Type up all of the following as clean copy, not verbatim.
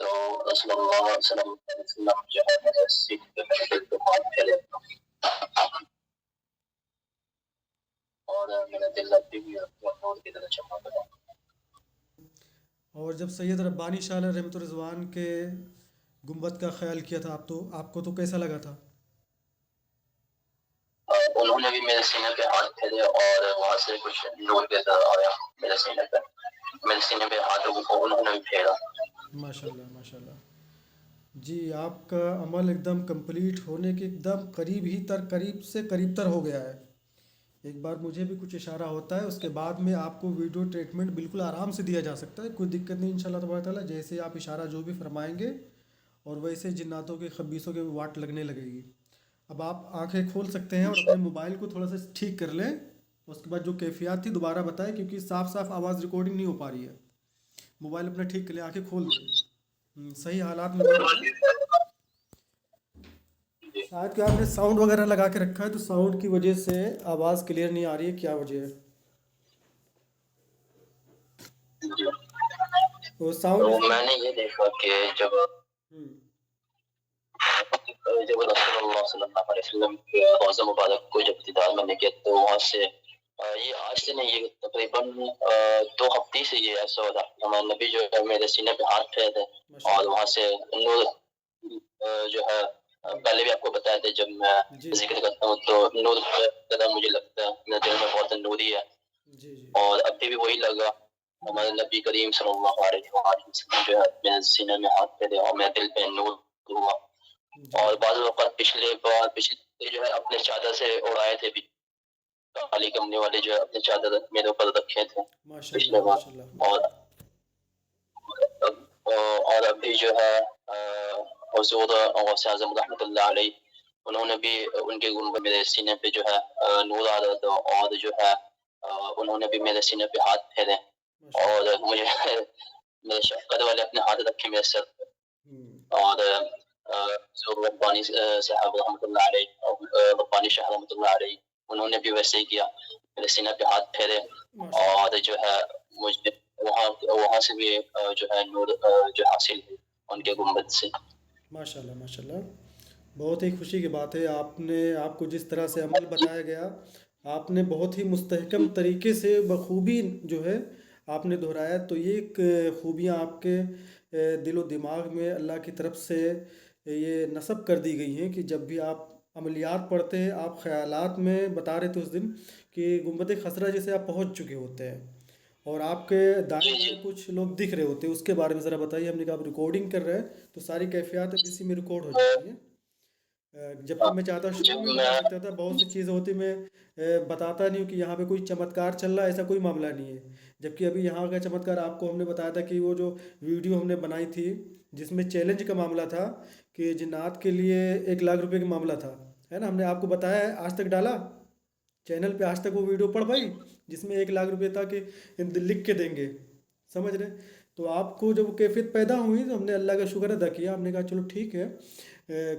تو رسول اللہ صلی اللہ علیہ وسلم جو ہے میرے سینے پہ میرے دل پہ ہاتھ پھیرے اور میرا دل ابھی بھی نور کی طرح چمک رہا ہے۔ اور جب سید ربانی شاہ علیہ رحمۃ الرضوان کے گنبد کا خیال کیا تھا آپ کو تو کیسا لگا تھا؟ انہوں نے بھی میرے سینے پہ ہاتھ پھیرے اور وہاں سے کچھ نور کی طرح آیا میرے سینے پہ، میرے سینے پہ ہاتھوں کو انہوں نے بھی پھیرا۔ ماشاء اللہ ماشاء اللہ۔ جی آپ کا عمل ایک دم کمپلیٹ ہونے کے ایک دم قریب سے قریب تر ہو گیا ہے۔ ایک بار مجھے بھی کچھ اشارہ ہوتا ہے، اس کے بعد میں آپ کو ویڈیو ٹریٹمنٹ بالکل آرام سے دیا جا سکتا ہے، کوئی دقت نہیں انشاءاللہ تبارک تعالیٰ۔ جیسے آپ اشارہ جو بھی فرمائیں گے اور ویسے جناتوں کے خبیصوں کے واٹ لگنے لگے گی۔ اب آپ آنکھیں کھول سکتے ہیں اور اپنے موبائل کو تھوڑا سا ٹھیک کر لیں، اس کے بعد جو کیفیات تھی دوبارہ بتائیں، کیونکہ صاف آواز ریکارڈنگ نہیں ہو پا رہی ہے۔ موبائل اپنا ٹھیک کر لیں، آنکھیں کھول دیں، صحیح حالات میں دیکھ رہے ہیں۔ شاید کہ آپ نے ساؤنڈ وغیرہ لگا کے رکھا ہے تو ساؤنڈ کی وجہ سے آواز کلیئر نہیں آ رہی ہے، کیا وجہ ہے؟ وہ تو ساؤنڈ اس میں نے یہ دیکھا کہ جب ہم، رسول اللہ صلی اللہ علیہ وسلم کے روضہ مبارک کو جب دیدار میں نے کیا تو وہاں سے یہ آج سے نہیں، یہ تقریباً 2 ہفتے سے یہ ایسا ہو رہا، ہمارے نبی جو ہے میرے سینے پہ ہاتھ پھیر دے ماشاء اور اللہ۔ وہاں سے نور جو ہے پہلے بھی آپ کو بتایا تھا جب میں جی ذکر کرتا ہوں تو نور قدر مجھے لگتا ہے، میرے دل میں بہت نوری ہے جی جی اور ابھی بھی وہی لگا۔ ہمارے نبی کریم صلی اللہ علیہ وسلم جو ہے میرے سینے میں ہاتھ پھیرے اور میرے دل پہ نور ہوا۔ جی اور جی بعض اوقات پچھلے جو ہے اپنے چادر سے اڑائے تھے بھی، علی کمنی والے جو ہے اپنے چادر میرے اوپر رکھے تھے ماشاء اللہ پچھلے بار۔ ماشاء اللہ ماشاء اور اللہ۔ اور ابھی جو ہے حضور غوث اعظم رحمۃ اللہ علیہ انہوں نے بھی ان کے گنبد میرے سینے پہ جو ہے نور آ رہا تھا اور جو ہے انہوں نے بھی میرے سینے پہ ہاتھ پھیرے ماشاء اور اللہ۔ مجھے میرے شفقت والے اپنے ہاتھ رکھے میرے سر پہ ہم، اور حضور ربانی صاحب رحمۃ اللہ علیہ، ربانی شاہ رحمۃ اللہ علیہ انہوں نے بھی ویسے ہی کیا، میرے سینے پہ ہاتھ پھیرے ماشاء اللہ اور جو ہے مجھے وہاں سے بھی جو ہے نور جو حاصل ہوئی ان کے جی گنبد سے۔ ماشاء اللہ ماشاء اللہ۔ بہت ہی خوشی کی بات ہے، آپ کو جس طرح سے عمل بتایا گیا آپ نے بہت ہی مستحکم طریقے سے بخوبی جو ہے آپ نے دہرایا، تو یہ ایک خوبیاں آپ کے دل و دماغ میں اللہ کی طرف سے یہ نصب کر دی گئی ہیں کہ جب بھی آپ عملیات پڑھتے ہیں آپ خیالات میں بتا رہے تھے اس دن کہ گنبد خضرا جیسے آپ پہنچ چکے ہوتے ہیں اور آپ کے دائیں جی جی بائیں کچھ لوگ دکھ رہے ہوتے ہیں، اس کے بارے میں ذرا بتائیے۔ ہم نے کہا آپ ریکارڈنگ کر رہے ہیں تو ساری کیفیات اب اسی میں ریکارڈ ہو جاتی ہیں۔ جبکہ میں چاہتا شروع جب میں بتا میں سکتا تھا، بہت سی چیزیں ہوتی میں بتاتا نہیں ہوں کہ یہاں پہ کوئی چمتکار چل رہا ہے، ایسا کوئی معاملہ نہیں ہے۔ جبکہ ابھی یہاں کا چمتکار آپ کو ہم نے بتایا تھا کہ وہ جو ویڈیو ہم نے بنائی تھی جس میں چیلنج کا معاملہ تھا کہ جنات کے لیے 1 لاکھ روپے کا معاملہ تھا، ہے نا، ہم نے آپ کو بتایا ہے، آج تک ڈالا چینل پہ، آج تک وہ ویڈیو پڑ پائی جس میں 1 لاکھ روپے تھا کہ لکھ کے دیں گے، سمجھ رہے؟ تو آپ کو جب کیفیت پیدا ہوئی تو ہم نے اللہ کا شکر ادا کیا، ہم نے کہا چلو ٹھیک ہے،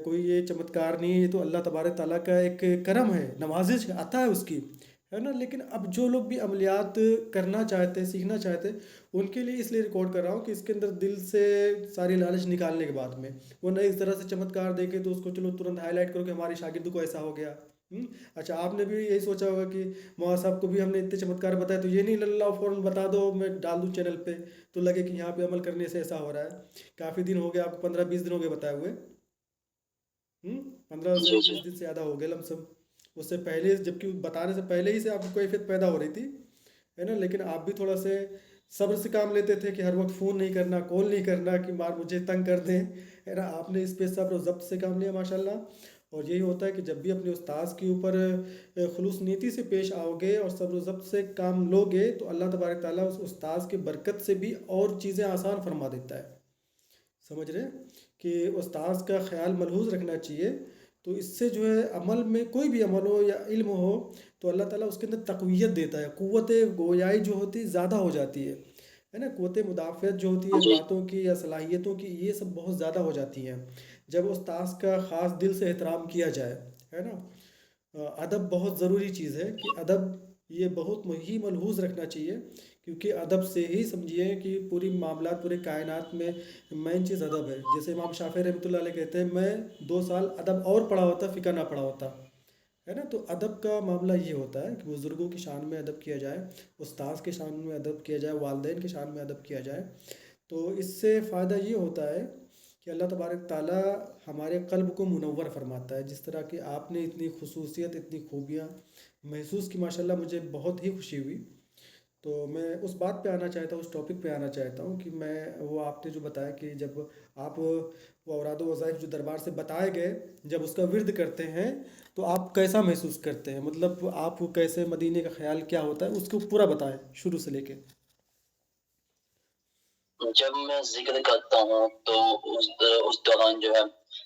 کوئی یہ چمتکار نہیں ہے، یہ تو اللہ تبارک تعالیٰ کا ایک کرم ہے، نوازش عطا ہے اس کی، ہے نا۔ لیکن اب جو لوگ بھی عملیات کرنا چاہتے ہیں، سیکھنا چاہتے ہیں، ان کے لیے اس لیے ریکارڈ کر رہا ہوں کہ اس کے اندر دل سے ساری لالچ نکالنے کے بعد میں وہ نہ اس طرح سے چمتکار دیکھے تو اس کو چلو ترنت ہائی لائٹ کرو کہ ہمارے شاگرد کو ایسا ہو گیا۔ اچھا آپ نے بھی یہی سوچا ہوگا کہ مولانا صاحب کو بھی ہم نے اتنے چمتکار بتائے تو یہ نہیں اللہ فوراً بتا دو میں ڈال دوں چینل پہ تو لگے کہ یہاں پہ عمل کرنے سے ایسا ہو رہا ہے۔ کافی دن ہو گیا آپ کو، 15-20 دن ہو گئے بتائے ہوئے، 15 سے جی جی 20 دن سے زیادہ ہو گئے لم سم، اس سے پہلے جبکہ بتانے سے پہلے ہی سے آپ کو کیفیت پیدا ہو رہی تھی، ہے نا۔ لیکن آپ بھی تھوڑا سے صبر سے کام لیتے تھے کہ ہر وقت فون نہیں کرنا، کال نہیں کرنا کہ مار مجھے تنگ کر دیں، ہے نا۔ آپ نے اس پہ صبر و ضبط سے کام لیا ماشاء اللہ، اور یہی ہوتا ہے کہ جب بھی اپنے استاذ کے اوپر خلوص نیتی سے پیش آؤ گے اور صبر و ضبط سے کام لو گے تو اللہ تبارک تعالیٰ اس استاذ کی برکت سے بھی اور چیزیں آسان فرما دیتا ہے، سمجھ رہے؟ کہ استاذ کا خیال ملحوظ رکھنا چاہیے، تو اس سے جو ہے عمل میں کوئی بھی عمل ہو یا علم ہو تو اللہ تعالیٰ اس کے اندر تقویت دیتا ہے، قوت گویائی جو ہوتی ہے زیادہ ہو جاتی ہے نا، قوت مدافعت جو ہوتی ہے جی باتوں کی یا صلاحیتوں کی یہ سب بہت زیادہ ہو جاتی ہیں جب استاذ کا خاص دل سے احترام کیا جائے، ہے نا۔ ادب بہت ضروری چیز ہے کہ ادب یہ بہت ہی ملحوظ رکھنا چاہیے، کیونکہ ادب سے ہی سمجھیے کہ پوری معاملات پورے کائنات میں مین چیز ادب ہے۔ جیسے امام شافعی رحمۃ اللہ علیہ کہتے ہیں میں 2 سال ادب اور پڑھا ہوتا فقہ نہ پڑھا ہوتا، ہے نا۔ تو ادب کا معاملہ یہ ہوتا ہے کہ بزرگوں کی شان میں ادب کیا جائے، استاذ کے شان میں ادب کیا جائے، والدین کے شان میں ادب کیا جائے۔ تو اس سے فائدہ یہ ہوتا ہے کہ اللہ تبارک تعالیٰ ہمارے قلب کو منور فرماتا ہے۔ جس طرح کہ آپ نے اتنی خصوصیت، اتنی خوبیاں محسوس کی، ماشاءاللہ مجھے بہت ہی خوشی ہوئی۔ تو میں اس بات پہ آنا چاہتا ہوں، اس ٹاپک پہ آنا چاہتا ہوں کہ میں وہ آپ نے جو بتایا کہ جب آپ وہ اوراد و وظائف جو دربار سے بتائے گئے، جب اس کا ورد کرتے ہیں تو آپ کیسا محسوس کرتے ہیں؟ مطلب آپ کو کیسے مدینے کا خیال کیا ہوتا ہے، اس کو پورا بتائیں شروع سے لے کے۔ جب میں ذکر کرتا ہوں تو اس دوران جو ہے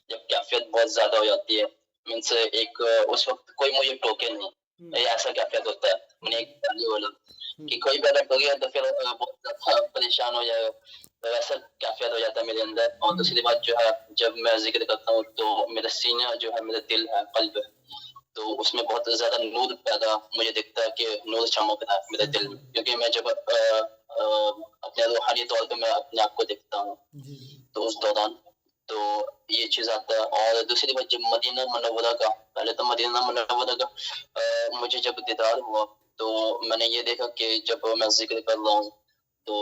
جب کیفیت بہت زیادہ ہو جاتی ہے، من سے ایک اس وقت کوئی مجھے ٹوکے نہیں، یہ ایسا کیفیت ہوتا ہے۔ میں نے ایک پہلے بولا کہ کوئی بھی اگر ٹوکے تو پھر بہت زیادہ پریشان ہو جائے گا، تو ایسا کیفیت ہو جاتا ہے میرے اندر۔ اور دوسری بات جو ہے جب میں ذکر کرتا ہوں تو میرا سینہ جو ہے، میرا دل ہے، قلب ہے، تو اس میں بہت زیادہ نور پیدا مجھے دکھتا ہے کہ نور چمک رہا ہے میرے دل میں، کیونکہ میں جب اپنے روحانی طور پہ میں اپنے آپ کو دیکھتا ہوں جی تو اس دوران تو یہ چیز آتا ہے۔ اور دوسری بات جب مدینہ منورہ کا، پہلے تو مدینہ منورہ کا مجھے جب دیدار ہوا تو میں نے یہ دیکھا کہ جب میں ذکر کر رہا ہوں تو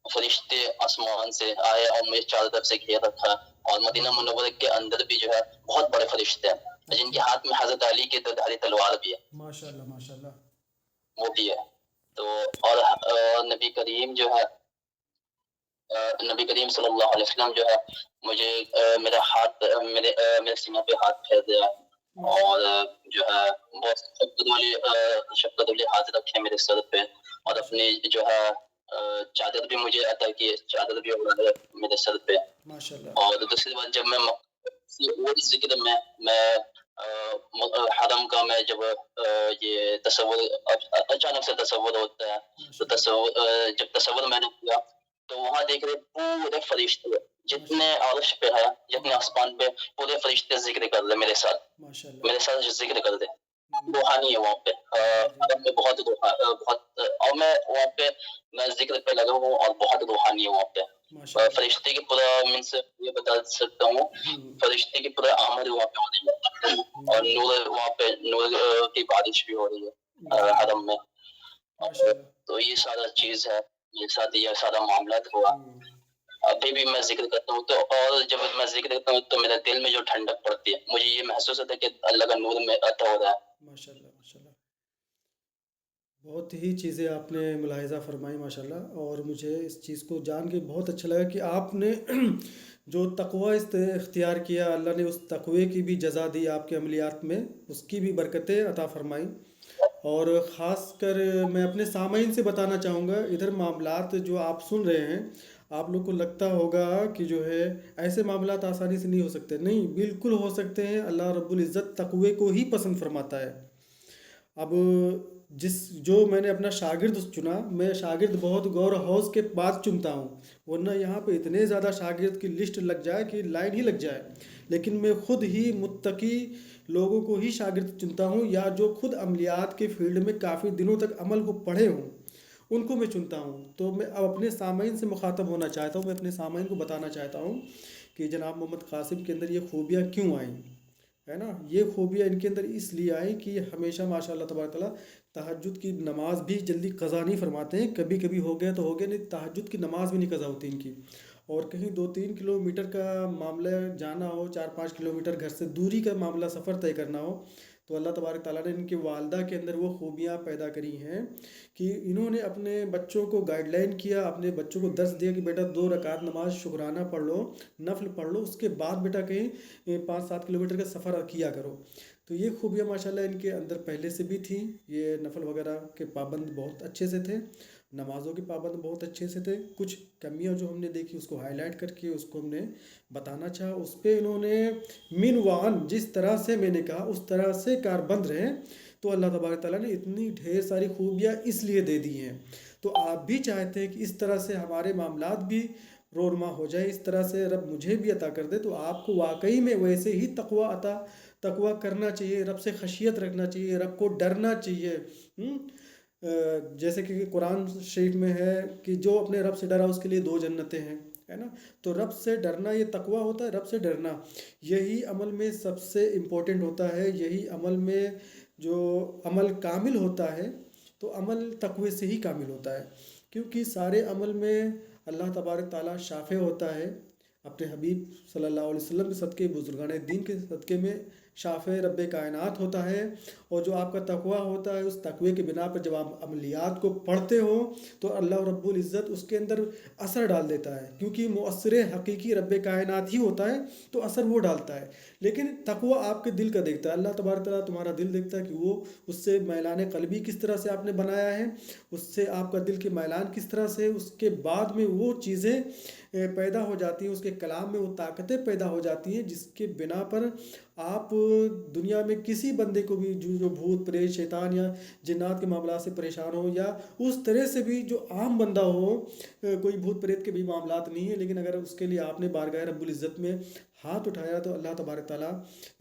فرشتے آسمان سے آئے اور مجھے چاروں طرف سے گھیر رکھا، اور مدینہ منورہ کے اندر بھی جو ہے بہت بڑے فرشتے ہیں جن کے ہاتھ میں حضرت علی کی درداری تلوار بھی ہے، ماشاء اللہ ماشاء اللہ۔ وہ بھی ہے۔ تو اور نبی کریم جو ہے، نبی کریم صلی اللہ علیہ وسلم جو ہے مجھے میرا ہاتھ میرے سینہ پہ ہاتھ پھیر دیا، اور جو ہے بہت شفقت والی ہاتھ رکھے میرے سر پہ، اور اپنی جو ہے چادر بھی مجھے عطا کی، چادر بھی اڑائے میرے سر پہ۔ ماشاء اللہ۔ اور دوسری بات جب میں ذکر میں حرم کا میں جب یہ تصور اچانک سے تصور ہوتا ہے، تو تصور جب تصور میں نے کیا تو وہاں دیکھ رہے پورے فرشتے جتنے عرش پہ ہے، جتنے آسمان پہ، پورے فرشتے ذکر کر رہے میرے ساتھ، ماشاء اللہ۔ میرے ساتھ ذکر کر دے۔ روحانی ہے وہاں پہ، عرب میں بہت اور میں وہاں پہ میں ذکر پہ لگا ہوں، اور بہت روحانی ہے وہاں پہ۔ فرشتے کی پورا من سے یہ بتا سکتا ہوں، فرشتے کی پورا آمد وہاں پہ ہو رہی ہے، اور نور وہاں پہ نور کی بارش بھی ہو رہی ہے حرم میں۔ تو یہ سارا چیز ہے، یہ سارا معاملات ہوا۔ ابھی بھی میں ذکر کرتا ہوں تو، اور جب میں ذکر کرتا ہوں تو میرے دل میں جو ٹھنڈک پڑتی ہے، مجھے یہ محسوس ہوتا ہے کہ اللہ کا نور میں عطا ہو رہا ہے۔ ماشاء اللہ ماشاء اللہ۔ بہت ہی چیزیں آپ نے ملاحظہ فرمائی ماشاء اللہ، اور مجھے اس چیز کو جان کے بہت اچھا لگا کہ آپ نے جو تقوی اختیار کیا، اللہ نے اس تقوی کی بھی جزا دی آپ کے عملیات میں، اس کی بھی برکتیں عطا فرمائی۔ اور خاص کر میں اپنے سامعین سے بتانا چاہوں گا، ادھر معاملات جو آپ سن رہے ہیں، آپ لوگ کو لگتا ہوگا کہ جو ہے ایسے معاملات آسانی سے نہیں ہو سکتے، نہیں، بالکل ہو سکتے ہیں۔ اللہ رب العزت تقوی کو ہی پسند فرماتا ہے۔ اب جو میں نے اپنا شاگرد چنا، میں شاگرد بہت غور و خوض کے بعد چنتا ہوں، ورنہ یہاں پہ اتنے زیادہ شاگرد کی لسٹ لگ جائے کہ لائن ہی لگ جائے، لیکن میں خود ہی متقی لوگوں کو ہی شاگرد چنتا ہوں، یا جو خود عملیات کے فیلڈ میں کافی دنوں تک عمل کو پڑھے ہوں ان کو میں چنتا ہوں۔ تو میں اب اپنے سامعین سے مخاطب ہونا چاہتا ہوں، میں اپنے سامعین کو بتانا چاہتا ہوں کہ جناب محمد قاسم کے اندر یہ خوبیاں کیوں آئیں، ہے نا۔ یہ خوبیاں ان کے اندر اس لیے آئی کہ یہ ہمیشہ ماشاء اللہ تبارک تعالیٰ تہجد کی نماز بھی جلدی قضا نہیں فرماتے ہیں، کبھی کبھی ہو گیا تو ہو گیا، نہیں تہجد کی نماز بھی نہیں قضا ہوتی ان کی۔ اور کہیں 2-3 کلومیٹر کا معاملہ جانا ہو، 4-5 کلومیٹر گھر سے دوری کا معاملہ سفر طے کرنا ہو، تو اللہ تبارک تعالیٰ نے ان کی والدہ کے اندر وہ خوبیاں پیدا کری ہیں کہ انہوں نے اپنے بچوں کو گائیڈ لائن کیا، اپنے بچوں کو درس دیا کہ بیٹا 2 رکعت نماز شکرانہ پڑھ لو، نفل پڑھ لو، اس کے بعد بیٹا کہیں 5-7 کلومیٹر کا سفر کیا کرو۔ تو یہ خوبیاں ماشاءاللہ ان کے اندر پہلے سے بھی تھیں، یہ نفل وغیرہ کے پابند بہت اچھے سے تھے، نمازوں کے پابند بہت اچھے سے تھے۔ کچھ کمیاں جو ہم نے دیکھی اس کو ہائی لائٹ کر کے اس کو ہم نے بتانا چاہا، اس پہ انہوں نے من وعن جس طرح سے میں نے کہا اس طرح سے کاربند رہے، تو اللہ تبارک تعالیٰ نے اتنی ڈھیر ساری خوبیاں اس لیے دے دی ہیں۔ تو آپ بھی چاہتے ہیں کہ اس طرح سے ہمارے معاملات بھی رونما ہو جائے، اس طرح سے رب مجھے بھی عطا کر دے، تو آپ کو واقعی میں ویسے ہی تقوی کرنا چاہیے، رب سے خشیت رکھنا چاہیے، رب کو ڈرنا چاہیے۔ جیسے کہ قرآن شریف میں ہے کہ جو اپنے رب سے ڈرا اس کے لیے 2 جنتیں ہیں، ہے نا؟ تو رب سے ڈرنا یہ تقوی ہوتا ہے، رب سے ڈرنا یہی عمل میں سب سے امپورٹنٹ ہوتا ہے، یہی عمل میں جو عمل کامل ہوتا ہے، تو عمل تقوی سے ہی کامل ہوتا ہے، کیونکہ سارے عمل میں اللہ تبارک تعالیٰ شافع ہوتا ہے، اپنے حبیب صلی اللہ علیہ وسلم کے صدقے، بزرگان دین کے صدقے میں شافع رب کائنات ہوتا ہے۔ اور جو آپ کا تقوی ہوتا ہے، اس تقوی کے بنا پر جب آپ عملیات کو پڑھتے ہو تو اللہ رب العزت اس کے اندر اثر ڈال دیتا ہے، کیونکہ مؤثر حقیقی رب کائنات ہی ہوتا ہے، تو اثر وہ ڈالتا ہے۔ لیکن تقوی آپ کے دل کا دیکھتا ہے، اللہ تبارک تعالیٰ تمہارا دل دیکھتا ہے کہ وہ اس سے میلان قلبی کس طرح سے آپ نے بنایا ہے، اس سے آپ کا دل کے میلان کس طرح سے، اس کے بعد میں وہ چیزیں پیدا ہو جاتی ہیں، اس کے کلام میں وہ طاقتیں پیدا ہو جاتی ہیں جس کے بنا پر آپ دنیا میں کسی بندے کو بھی جو بھوت پریت شیطان یا جنات کے معاملات سے پریشان ہو، یا اس طرح سے بھی جو عام بندہ ہو، کوئی بھوت پریت کے بھی معاملات نہیں ہیں، لیکن اگر اس کے لیے آپ نے بارگاہ رب العزت میں ہاتھ اٹھایا تو اللہ تبارک تعالیٰ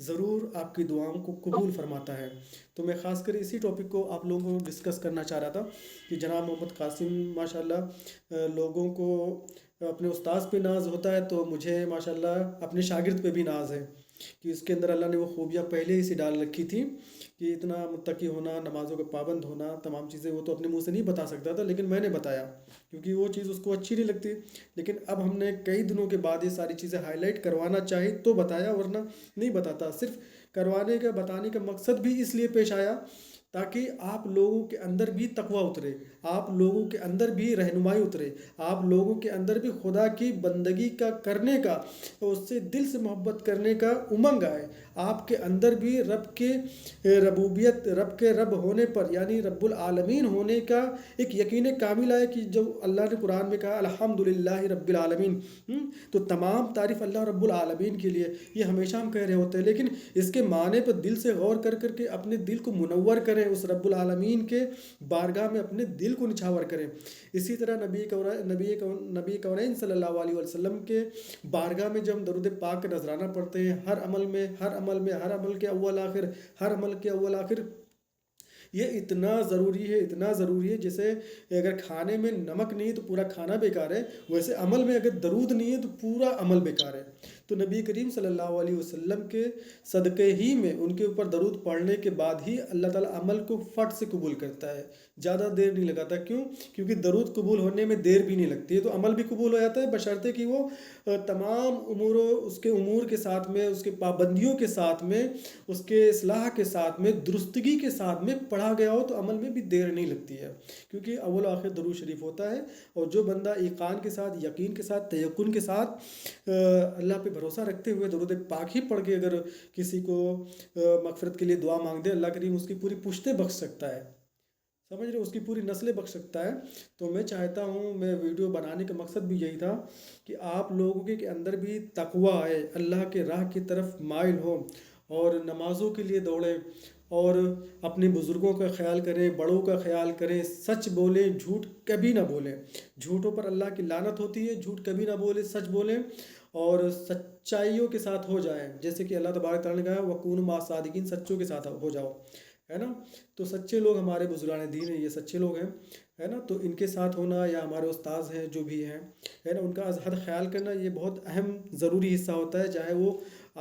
ضرور آپ کی دعاؤں کو قبول فرماتا ہے۔ تو میں خاص کر اسی ٹاپک کو آپ لوگوں کو ڈسکس کرنا چاہ رہا تھا کہ جناب محمد قاسم ماشاءاللہ لوگوں کو اپنے استاذ پہ ناز ہوتا ہے، تو مجھے ماشاءاللہ اپنے شاگرد پہ بھی ناز ہے کہ اس کے اندر اللہ نے وہ خوبیاں پہلے ہی سے ڈال رکھی تھی کہ اتنا متقی ہونا، نمازوں کا پابند ہونا، تمام چیزیں وہ تو اپنے منہ سے نہیں بتا سکتا تھا، لیکن میں نے بتایا کیونکہ وہ چیز اس کو اچھی نہیں لگتی۔ لیکن اب ہم نے کئی دنوں کے بعد یہ ساری چیزیں ہائی لائٹ کروانا چاہی تو بتایا، ورنہ نہیں بتاتا۔ صرف کروانے کا، بتانے کا مقصد بھی اس لیے پیش آیا تاکہ آپ لوگوں کے اندر بھی تقوی اترے، آپ لوگوں کے اندر بھی رہنمائی اترے، آپ لوگوں کے اندر بھی خدا کی بندگی کا کرنے کا، اس سے دل سے محبت کرنے کا امنگ آئے، آپ کے اندر بھی رب کے ربوبیت، رب کے رب ہونے پر یعنی رب العالمین ہونے کا ایک یقین کامل آئے کہ جو اللہ نے قرآن میں کہا الحمدللہ رب العالمین، تو تمام تعریف اللہ رب العالمین کے لیے، یہ ہمیشہ ہم کہہ رہے ہوتے ہیں، لیکن اس کے معنی پر دل سے غور کر کر کے اپنے دل کو منور کریں، اس رب العالمین کے بارگاہ میں اپنے دل کو نچھاور کریں۔ اسی طرح نبی کونین صلی اللہ علیہ وسلم کے بارگاہ میں جب ہم درود پاک کا نذرانہ پڑھتے ہیں، ہر عمل کے اول آخر یہ اتنا ضروری ہے جیسے اگر کھانے میں نمک نہیں تو پورا کھانا بیکار ہے، ویسے عمل میں اگر درود نہیں ہے تو پورا عمل بیکار ہے۔ تو نبی کریم صلی اللہ علیہ وسلم کے صدقے ہی میں ان کے اوپر درود پڑھنے کے بعد ہی اللہ تعالیٰ عمل کو فٹ سے قبول کرتا ہے، زیادہ دیر نہیں لگاتا۔ کیوں؟ کیونکہ درود قبول ہونے میں دیر بھی نہیں لگتی ہے، تو عمل بھی قبول ہو جاتا ہے، بشرطے کہ وہ تمام اس کے امور کے ساتھ میں، اس کے پابندیوں کے ساتھ میں، اس کے اصلاح کے ساتھ میں، درستگی کے ساتھ میں پڑھا گیا ہو، تو عمل میں بھی دیر نہیں لگتی ہے، کیونکہ اول و آخر درود شریف ہوتا ہے۔ اور جو بندہ ایقان کے ساتھ، یقین کے ساتھ، تیقن کے ساتھ اللہ پہ بھروسہ رکھتے ہوئے درود پاک ہی پڑھ کے اگر کسی کو مغفرت کے لیے دعا مانگ دے، اللہ کریم اس کی پوری پشتیں بخش سکتا ہے، سمجھ رہے، اس کی پوری نسلیں بخش سکتا ہے۔ تو میں چاہتا ہوں، میں ویڈیو بنانے کا مقصد بھی یہی تھا کہ آپ لوگوں کے اندر بھی تقوی آئے، اللہ کے راہ کی طرف مائل ہو، اور نمازوں کے لیے دوڑیں، اور اپنے بزرگوں کا خیال کریں، بڑوں کا خیال کریں، سچ بولیں، جھوٹ کبھی نہ بولیں، جھوٹوں پر اللہ کی لعنت ہوتی ہے، جھوٹ کبھی نہ بولیں، سچ بولیں اور سچائیوں کے ساتھ ہو جائیں، جیسے کہ اللہ تبارک تعالیٰ نے کہا وَكُونُوا مَعَ الصَّادِقِينَ، سچوں کے ساتھ ہو جاؤ، ہے نا؟ تو سچے لوگ ہمارے بزرگان دین ہیں، یہ سچے لوگ ہیں، ہے نا؟ تو ان کے ساتھ ہونا، یا ہمارے استاذ ہیں جو بھی ہیں، ہے نا، ان کا از حد خیال کرنا، یہ بہت اہم ضروری حصہ ہوتا ہے، چاہے وہ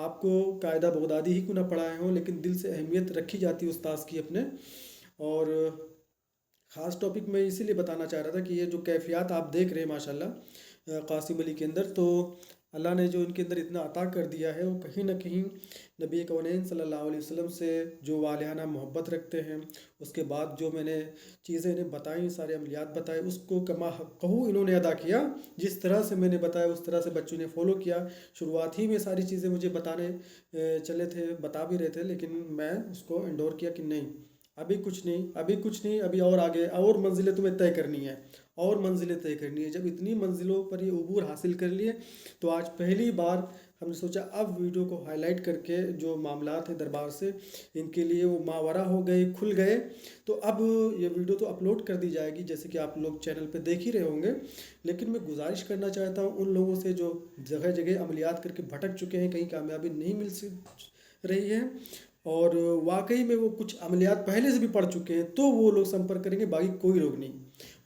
آپ کو قاعدہ بغدادی ہی کیوں نہ پڑھائے ہوں، لیکن دل سے اہمیت رکھی جاتی ہے استاذ کی اپنے۔ اور خاص ٹاپک میں اسی لیے بتانا چاہ رہا تھا کہ یہ جو کیفیات آپ دیکھ رہے ہیں ماشاءاللہ قاسم علی کے اندر، تو اللہ نے جو ان کے اندر اتنا عطا کر دیا ہے، وہ کہیں نہ کہیں نبی کونین صلی اللہ علیہ وسلم سے جو والہانہ محبت رکھتے ہیں، اس کے بعد جو میں نے چیزیں انہیں بتائیں، سارے عملیات بتائے، اس کو کما حقہ انہوں نے ادا کیا، جس طرح سے میں نے بتایا اس طرح سے بچوں نے فالو کیا۔ شروعات ہی میں ساری چیزیں مجھے بتا بھی رہے تھے، لیکن میں اس کو انڈور کیا کہ نہیں، ابھی کچھ نہیں، ابھی اور آگے اور منزلیں تمہیں طے کرنی ہے، اور منزلیں طے کرنی ہے۔ جب اتنی منزلوں پر یہ عبور حاصل کر لیے، تو آج پہلی بار ہم نے سوچا اب ویڈیو کو ہائی لائٹ کر کے جو معاملات ہیں دربار سے ان کے لیے وہ ماورا ہو گئے، کھل گئے، تو اب یہ ویڈیو تو اپلوڈ کر دی جائے گی جیسے کہ آپ لوگ چینل پہ دیکھ ہی رہے ہوں گے، لیکن میں گزارش کرنا چاہتا ہوں ان لوگوں سے جو جگہ جگہ عملیات کر کے بھٹک چکے ہیں، کہیں کامیابی نہیں مل رہی ہے، اور واقعی میں وہ کچھ عملیات پہلے سے بھی پڑ چکے ہیں، تو وہ لوگ سمپرک کریں گے، باقی کوئی لوگ نہیں،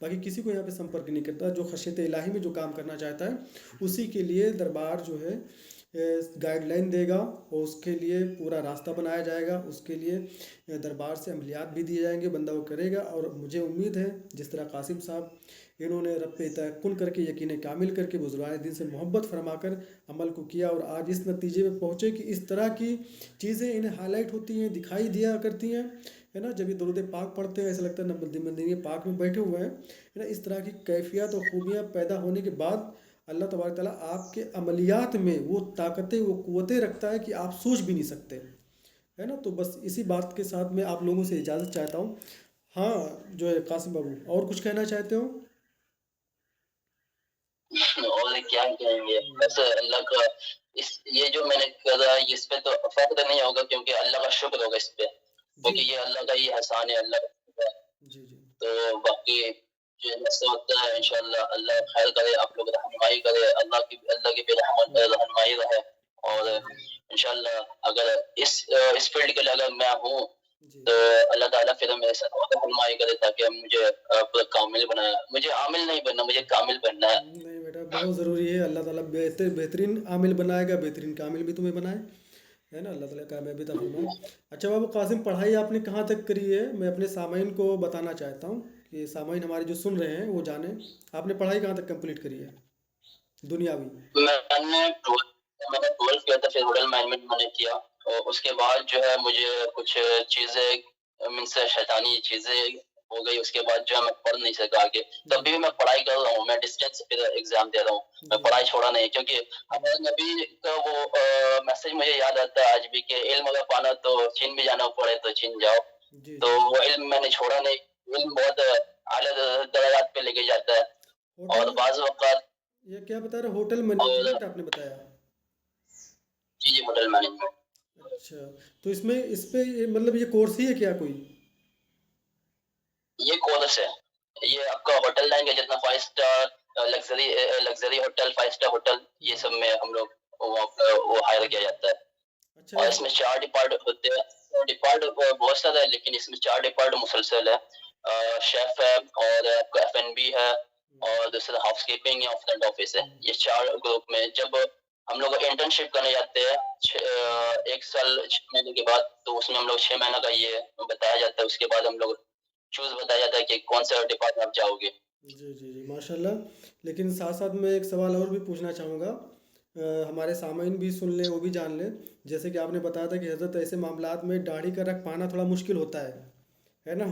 باقی کسی کو یہاں پہ سمپرک نہیں کرتا۔ جو خشیت الہی میں جو کام کرنا چاہتا ہے اسی کے لیے دربار جو ہے گائیڈ لائن دے گا، اور اس کے لیے پورا راستہ بنایا جائے گا، اس کے لیے دربار سے عملیات بھی دیے جائیں گے، بندہ وہ کرے گا۔ اور مجھے امید ہے جس طرح قاسم صاحب انہوں نے رب پہ تیقن کر کے، یقین کامل کر کے، بزرگان دین سے محبت فرما کر عمل کو کیا، اور آج اس نتیجے پہ پہنچے کہ اس طرح کی چیزیں انہیں ہائی لائٹ ہوتی ہیں، دکھائی دیا کرتی ہیں، ہے نا۔ جب یہ درود پاک پڑھتے ہیں ایسا لگتا ہے مدینہ پاک میں بیٹھے ہوئے ہیں، ہے نا۔ اس طرح کی کیفیت اور خوبیاں پیدا ہونے کے بعد اللہ تبارک تعالیٰ آپ کے عملیات میں وہ طاقتیں، وہ قوتیں رکھتا ہے کہ آپ سوچ بھی نہیں سکتے، ہے نا۔ تو بس اسی بات کے ساتھ میں آپ لوگوں سے اجازت چاہتا ہوں۔ ہاں جو ہے قاسم بابو، اور کچھ کہنا چاہتے ہو؟ اور کیا کہیں گے، بس اللہ کا یہ جو میں نے کرا اس پہ تو فخر نہیں ہوگا، کیونکہ اللہ کا شکر ہوگا اس پہ، جی کیونکہ یہ اللہ کا ہی احسان ہے، اللہ کا شکر ہے۔ جی جی تو باقی جو ایسا ہوتا ہے انشاءاللہ اللہ خیر کرے، آپ لوگ رہنمائی کرے، اللہ کی بھی رہنمائی رہے، اور جی انشاءاللہ اگر اس فیلڈ کے لیے اگر میں ہوں جی تو اللہ تعالیٰ پھر میرے ساتھ اور رہنمائی کرے، تاکہ مجھے پورا کامل بنائے۔ مجھے عامل نہیں بننا، مجھے کامل بننا ہے۔ نہیں بیٹا، بہت ضروری ہے، اللہ تعالیٰ بہترین عامل بنائے گا، بہترین کامل بھی تمہیں بنائے، ہے نا۔ اللہ تعالیٰ کامیابی عطا فرمائے۔ اچھا بابو قاسم، پڑھائی آپ نے کہاں تک کری ہے؟ میں اپنے سامعین کو بتانا چاہتا ہوں کہ سامعین ہمارے جو سن رہے ہیں وہ جانیں، آپ نے پڑھائی کہاں تک کمپلیٹ کری ہے دنیاوی؟ میں نے 12 کیا تھا، پھر ہوٹل مینجمنٹ میں نے کیا، اور اس کے بعد جو ہے مجھے کچھ چیزیں من سے شیطانی چیزیں ہو گئی، اس کے بعد جو ہے میں پڑھ نہیں سکا آگے۔ تب بھی میں پڑھائی کر رہا ہوں، میں ڈسٹینس سے پھر ایگزام دے رہا ہوں، میں جی پڑھائی چھوڑا نہیں، کیونکہ ہمارے نبی کا وہ میسج مجھے یاد آتا ہے آج بھی کہ علم اگر پانا تو چین بھی جانا پڑے تو چین جاؤ۔ جی تو جی وہ علم میں نے چھوڑا نہیں، علم بہت اعلیٰ درجات پہ لے کے جاتا ہے، اور ہوٹل، بعض اوقات یہ کیا بتا رہے، ہوٹل مینجمنٹ آپ نے بتایا؟ جی ہوٹل مینجمنٹ اچھا، تو اس پہ مطلب یہ کورس ہی ہے کیا کوئی؟ یہ کورس ہے، یہ آپ کا ہوٹل لائن کا جتنا 5 star luxury hotel, 5 star hotel, یہ سب میں ہم لوگ وہ ہائر کیا جاتا ہے۔ اچھا اور اس میں 4 ڈپارٹ ہوتے ہیں، ڈپارٹ بہت سارا ہے لیکن اس میں 4 ڈپارٹ مسلسل ہے، شیف ہے، اور آپ کا F&B ہے، اور دوسرا ہاؤس کیپنگ یا فرنٹ آفس ہے۔ یہ 4 گروپ میں جب ہم لوگ انٹرنشپ کرنے جاتے ہیں 1 سال 6 مہینے کے بعد، تو اس میں ہم لوگ 6 مہینہ کا یہ بتایا جاتا ہے، اس کے بعد ہم لوگ چوز بتایا جاتا ہے کہ کون سے ڈپارٹمنٹ آپ جاؤ گے۔ جی جی جی ماشاء اللہ۔ لیکن ساتھ ساتھ میں ایک سوال اور بھی پوچھنا چاہوں گا، ہمارے سامعین بھی سن لیں، وہ بھی جان لیں۔ جیسے کہ آپ نے بتایا تھا کہ حضرت ایسے معاملات میں داڑھی کا رکھ پانا تھوڑا مشکل ہوتا ہے نا۔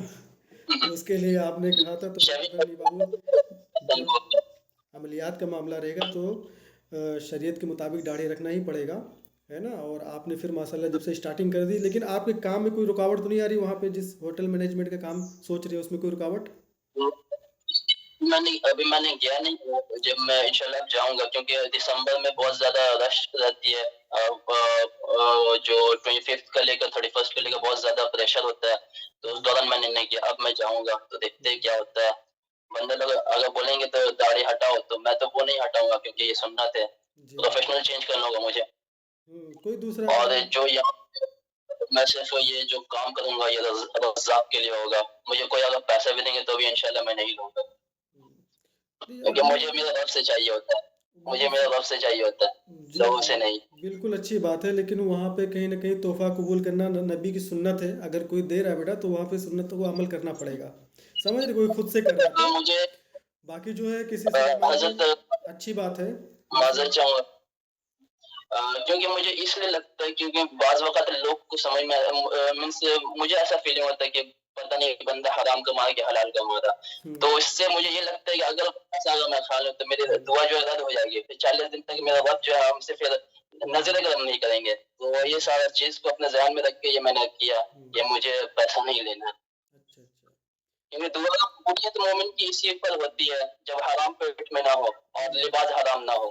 تو اس کے لیے آپ نے کہا تھا تو نہیں بابو، جب عملیات کا معاملہ رہے گا تو شریعت کے مطابق داڑھی رکھنا ہی پڑے گا، ہے نا۔ اور آپ نے پھر ماشاء اللہ جب سے اسٹارٹنگ کر دی، لیکن آپ کے کام میں کوئی رکاوٹ تو نہیں آ رہی وہاں پہ جس ہوٹل مینجمنٹ کا کام سوچ رہے ہیں، اس میں کوئی رکاوٹ؟ ابھی میں نے گیا نہیں ہوں، جب میں انشاءاللہ جاؤں گا، کیونکہ دسمبر میں بہت زیادہ رش رہتی ہے، جو 25 کا لے کر 31 کا لے کر بہت زیادہ پریشر ہوتا ہے، تو اس دوران میں نے نہیں کیا۔ اب میں جاؤں گا تو دیکھتے ہیں کیا ہوتا ہے۔ بندے لوگ اگر بولیں گے تو داڑھی ہٹاؤ، تو میں تو وہ نہیں ہٹاؤں گا، کیونکہ یہ سنت ہے، جی پروفیشنل چینج کرنا ہوگا مجھے۔ کوئی دوسرا اور کام؟ جو یہاں میں صرف یہ جو کام کروں گا یہ رزاق کے لیے ہوگا، مجھے کوئی اگر پیسہ بھی دیں گے تو بھی انشاءاللہ میں نہیں لوں گا، کیونکہ اپنے مجھے میرے رب سے چاہیے ہوتا ہے، مجھے بالکل میرے رب سے چاہیے ہوتا ہے، جی لوگوں جی سے نہیں۔ بالکل اچھی بات ہے، لیکن وہاں پہ کہیں نہ کہیں تحفہ قبول کرنا نبی کی سنت ہے۔ اگر کوئی دے رہا ہے بیٹا تو وہاں پہ سنت کو عمل کرنا پڑے گا، سمجھ رہے، کوئی خود سے کر رہا ہے تو مجھے باقی جو ہے کسی سے مانگے، حضرت اچھی بات ہے ماشاء معذرت اللہ۔ چاہوں گا، کیونکہ مجھے اس لیے لگتا ہے کیونکہ بعض وقت لوگ کو سمجھ میں مینس مجھے ایسا فیلنگ ہوتا ہے کہ پتہ نہیں بندہ حرام کما کہ حلال کما رہا، تو اس سے مجھے یہ لگتا ہے کہ اگر پیسہ اگر میں کھا لوں تو میری دعا جو ہے رد ہو جائے گی، پھر 40 دن تک میرا رب جو ہے ہم سے پھر نظر کرم نہیں کریں گے۔ تو یہ سارا چیز کو اپنے ذہن میں رکھ کے یہ میں نے کیا کہ مجھے پیسہ نہیں لینا، اچھا اچھا کیونکہ دعا قبولیت مومن کی اسی پر ہوتی ہے جب حرام پیٹ میں نہ ہو اور لباس حرام نہ ہو۔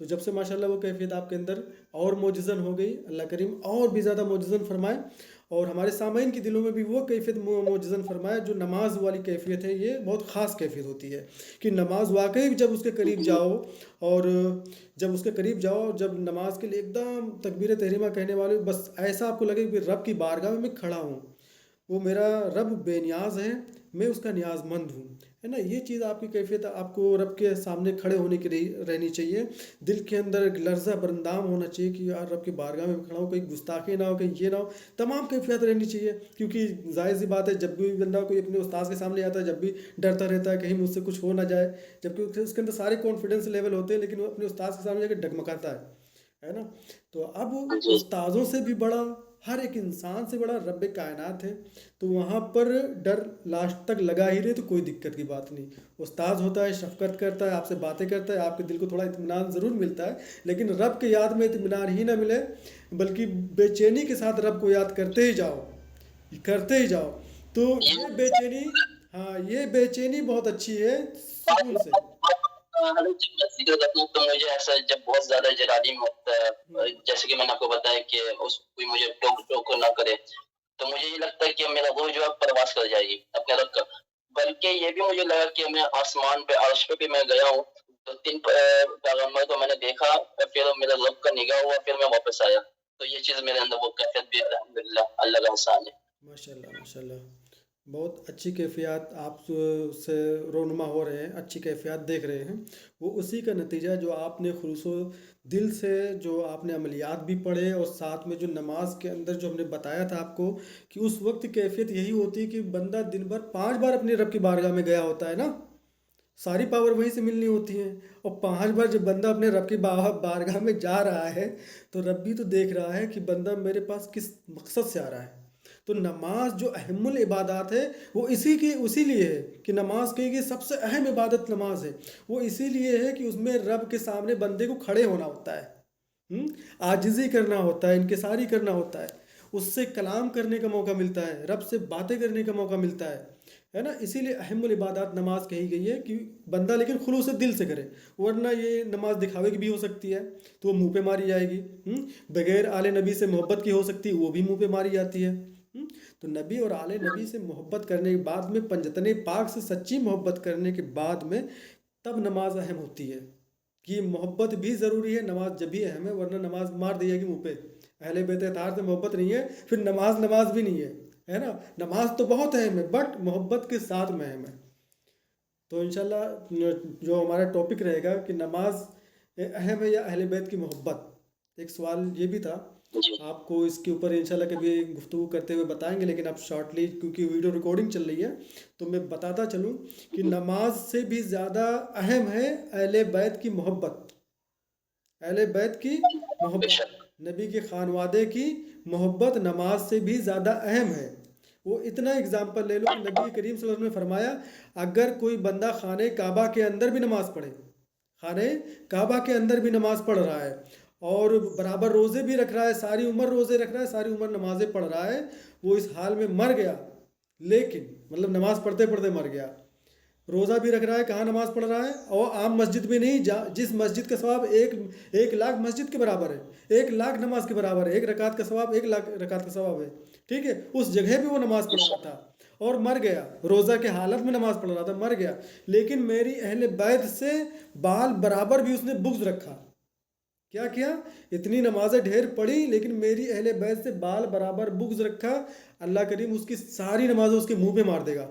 تو جب سے ماشاءاللہ وہ کیفیت آپ کے اندر اور موجزن ہو گئی، اللہ کریم اور بھی زیادہ موجزن فرمائے، اور ہمارے سامعین کے دلوں میں بھی وہ کیفیت موجزن فرمائے جو نماز والی کیفیت ہے۔ یہ بہت خاص کیفیت ہوتی ہے کہ نماز واقعی جب اس کے قریب جاؤ، اور جب اس کے قریب جاؤ، جب نماز کے لیے ایک دم تکبیر تحریمہ کہنے والے، بس ایسا آپ کو لگے کہ رب کی بارگاہ میں کھڑا ہوں، وہ میرا رب بے نیاز ہے، میں اس کا نیاز مند ہوں، ہے نا۔ یہ چیز آپ کی کیفیت آپ کو رب کے سامنے کھڑے ہونے کی رہنی چاہیے، دل کے اندر ایک لرزہ برندام ہونا چاہیے کہ یار رب کی بارگاہ میں کھڑا ہوں، کوئی گستاخی نہ ہو، کہیں یہ نہ ہو، تمام کیفیت رہنی چاہیے، کیونکہ ظاہر سی بات ہے جب بھی بندہ کوئی اپنے استاذ کے سامنے آتا ہے، جب بھی ڈرتا رہتا ہے کہیں مجھ سے کچھ ہو نہ جائے، جبکہ اس کے اندر سارے کانفیڈنس لیول ہوتے ہیں، لیکن وہ اپنے استاذ کے سامنے جا کے ڈگمگاتا ہے نا۔ تو اب جی استاذوں سے بھی بڑا، ہر ایک انسان سے بڑا رب کائنات ہے، تو وہاں پر ڈر لاسٹ تک لگا ہی رہے تو کوئی دقت کی بات نہیں۔ استاذ ہوتا ہے، شفقت کرتا ہے، آپ سے باتیں کرتا ہے، آپ کے دل کو تھوڑا اطمینان ضرور ملتا ہے، لیکن رب کے یاد میں اطمینان ہی نہ ملے، بلکہ بے چینی کے ساتھ رب کو یاد کرتے ہی جاؤ، کرتے ہی جاؤ، تو یہ بے چینی، ہاں یہ بے چینی بہت اچھی ہے سکون سے۔ حضرت جی، میں ذکر کرتا ہوں تو مجھے ایسا جب بہت زیادہ جلالیم ہوتا ہے، جیسے کہ میں نے آپ کو بتایا کہ اس کوئی مجھے ٹوک ٹوک نہ کرے، تو مجھے یہ لگتا ہے کہ میرا روح جو ہے پرواز کر جائے گی اپنے رب کا۔ بلکہ یہ بھی مجھے لگا کہ میں آسمان پہ، عرش پہ بھی میں گیا ہوں، تو 3 پیغمبر کو میں نے دیکھا، پھر میرا رب کا نگاہ ہوا، پھر میں واپس آیا، تو یہ چیز میرے اندر وہ کیفیت بھی الحمدللہ اللہ کا احسان ہے۔ ماشاءاللہ ماشاءاللہ، بہت اچھی کیفیات آپ سے رونما ہو رہے ہیں، اچھی کیفیات دیکھ رہے ہیں، وہ اسی کا نتیجہ جو آپ نے خلوص و دل سے جو آپ نے عملیات بھی پڑھے، اور ساتھ میں جو نماز کے اندر جو ہم نے بتایا تھا آپ کو کہ اس وقت کیفیت یہی ہوتی ہے کہ بندہ دن بھر 5 بار اپنے رب کی بارگاہ میں گیا ہوتا ہے نا، ساری پاور وہیں سے ملنی ہوتی ہیں، اور 5 بار جب بندہ اپنے رب کی بارگاہ میں جا رہا ہے تو رب بھی تو دیکھ رہا ہے کہ بندہ میرے پاس کس مقصد سے آ رہا ہے۔ تو نماز جو اہم العبادات ہے وہ اسی لیے ہے کہ نماز کہ سب سے اہم عبادت نماز ہے، وہ اسی لیے ہے کہ اس میں رب کے سامنے بندے کو کھڑے ہونا ہوتا ہے، عاجزی کرنا ہوتا ہے، انکساری کرنا ہوتا ہے، اس سے کلام کرنے کا موقع ملتا ہے، رب سے باتیں کرنے کا موقع ملتا ہے نا۔ اسی لیے اہم العبادات نماز کہی گئی ہے کہ بندہ لیکن خلوص دل سے کرے، ورنہ یہ نماز دکھاوے کی بھی ہو سکتی ہے تو وہ منہ پہ ماری جائے گی، بغیر آل نبی سے محبت کی ہو سکتی ہے، وہ بھی منہ پہ ماری جاتی ہے۔ تو نبی اور آل نبی سے محبت کرنے کے بعد میں، پنجتن پاک سے سچی محبت کرنے کے بعد میں، تب نماز اہم ہوتی ہے کہ محبت بھی ضروری ہے، نماز جب بھی اہم ہے، ورنہ نماز مار دی جائے گی منہ پہ۔ اہل بیت اطہار سے محبت نہیں ہے پھر نماز بھی نہیں ہے نا۔ نماز تو بہت اہم ہے بٹ محبت کے ساتھ میں اہم ہے۔ تو انشاءاللہ جو ہمارا ٹاپک رہے گا کہ نماز اہم ہے یا اہل بیت کی محبت، ایک سوال یہ بھی تھا، جی آپ کو اس کے اوپر انشاءاللہ کبھی گفتگو کرتے ہوئے بتائیں گے، لیکن اب شارٹلی کیونکہ ویڈیو ریکارڈنگ چل رہی ہے تو میں بتاتا چلوں کہ نماز سے بھی زیادہ اہم ہے اہل بیت کی محبت، اہل بیت کی بے محبت، شک۔ نبی کے خانوادے کی محبت نماز سے بھی زیادہ اہم ہے۔ وہ اتنا اگزامپل لے لو کہ نبی کریم صلی اللہ علیہ وسلم نے فرمایا اگر کوئی بندہ خانہ کعبہ کے اندر بھی نماز پڑھے، خانہ کعبہ کے اندر بھی نماز پڑھ رہا ہے، اور برابر روزے بھی رکھ رہا ہے، ساری عمر روزے رکھ رہا ہے، ساری عمر نمازیں پڑھ رہا ہے، وہ اس حال میں مر گیا، لیکن مطلب نماز پڑھتے پڑھتے مر گیا، روزہ بھی رکھ رہا ہے، کہاں نماز پڑھ رہا ہے، اور عام مسجد میں نہیں، جس مسجد کا ثواب 1,00,000 مسجد کے برابر ہے، 1,00,000 نماز کے برابر ہے، 1 رکعت کا ثواب 1,00,000 رکعت کا ثواب ہے، ٹھیک ہے، اس جگہ پہ وہ نماز پڑھ رہا تھا اور مر گیا، روزہ کے حالت میں نماز پڑھ رہا تھا، مر گیا، لیکن میری اہل بیت سے بال برابر بھی اس نے بغض رکھا، کیا کیا، اتنی نمازیں ڈھیر پڑھی لیکن میری اہل بیت سے بال برابر بغض رکھا، اللہ کریم اس کی ساری نمازیں اس کے منہ پہ مار دے گا۔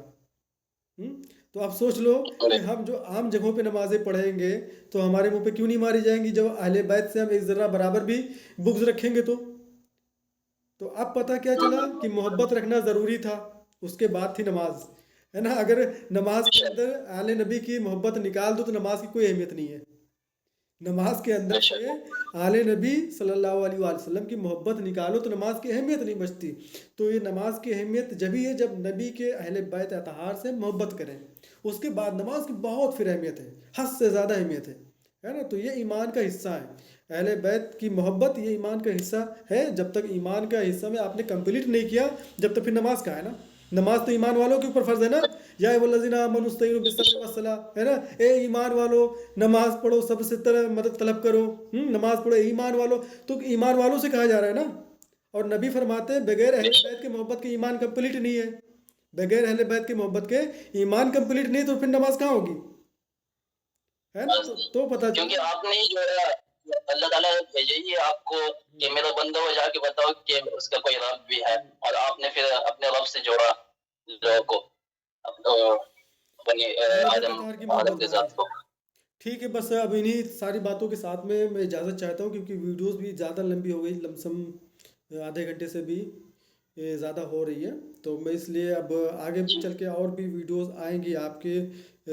تو آپ سوچ لو کہ ہم جو عام جگہوں پہ نمازیں پڑھیں گے تو ہمارے منہ پہ کیوں نہیں ماری جائیں گی، جب اہل بیت سے ہم ایک ذرہ برابر بھی بغض رکھیں گے تو اب پتہ کیا چلا کہ محبت رکھنا ضروری تھا، اس کے بعد تھی نماز، ہے نا۔ اگر نماز کے اندر آل نبی کی محبت نکال دو تو نماز کی کوئی اہمیت نہیں ہے، نماز کے اندر سے آل نبی صلی اللہ علیہ وآلہ وسلم کی محبت نکالو تو نماز کی اہمیت نہیں بچتی۔ تو یہ نماز کی اہمیت جبھی ہے جب نبی کے اہل بیت اطہار سے محبت کریں، اس کے بعد نماز کی بہت پھر اہمیت ہے، حد سے زیادہ اہمیت ہے نا۔ تو یہ ایمان کا حصہ ہے، اہل بیت کی محبت یہ ایمان کا حصہ ہے، جب تک ایمان کا حصہ میں آپ نے کمپلیٹ نہیں کیا جب تک پھر نماز کا ہے نا۔ نماز تو ایمان والوں کے اوپر فرض ہے نا، یا ایھا آمنوا استعینوا بالصبر والصلاۃ، ہے نا، اے ایمان والو نماز پڑھو، صبر سے مدد طلب کرو، نماز پڑھو ایمان والو، تو ایمان والوں سے کہا جا رہا ہے نا۔ اور نبی فرماتے ہیں بغیر اہل بیت کے محبت کے ایمان کمپلیٹ نہیں ہے، بغیر اہل بیت کے محبت کے ایمان کمپلیٹ نہیں، تو پھر نماز کہاں ہوگی، ہے نا، تو پتہ چلا۔ کیونکہ آپ نے ہی جو ہے اللہ تعالیٰ نے بھیجے ہی آپ کو کہ میرا بندہ ہو جا کے بتاؤ کہ اس کا کوئی رب بھی ہے، اور آپ نے پھر اپنے رب سے جوڑا لوگوں کو، بنی آدم کے ذات کو۔ ٹھیک ہے، بس اب انہی ساری باتوں کے ساتھ میں اجازت چاہتا ہوں، کیونکہ ویڈیوز بھی زیادہ لمبی ہو گئی، لم سم آدھے گھنٹے سے بھی زیادہ ہو رہی ہے، تو میں اس لیے اب آگے چل کے اور بھی ویڈیوز آئیں گی آپ کے،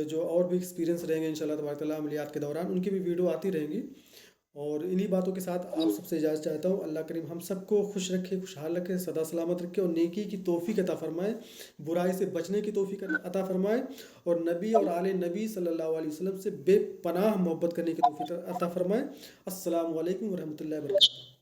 جو اور بھی ایکسپیرینس رہیں گے انشاءاللہ تبارک تعالیٰ عملیات کے دوران، ان کی بھی ویڈیو آتی رہیں گی۔ اور انہی باتوں کے ساتھ آپ سب سے اجازت چاہتا ہوں، اللہ کریم ہم سب کو خوش رکھے، خوشحال رکھے، سدا سلامت رکھے، اور نیکی کی توفیق عطا فرمائے، برائی سے بچنے کی توفیق عطا فرمائے، اور نبی اور آل نبی صلی اللہ علیہ وسلم سے بے پناہ محبت کرنے کی توفیق عطا فرمائے۔ السلام علیکم ورحمۃ اللہ وبرکاتہ۔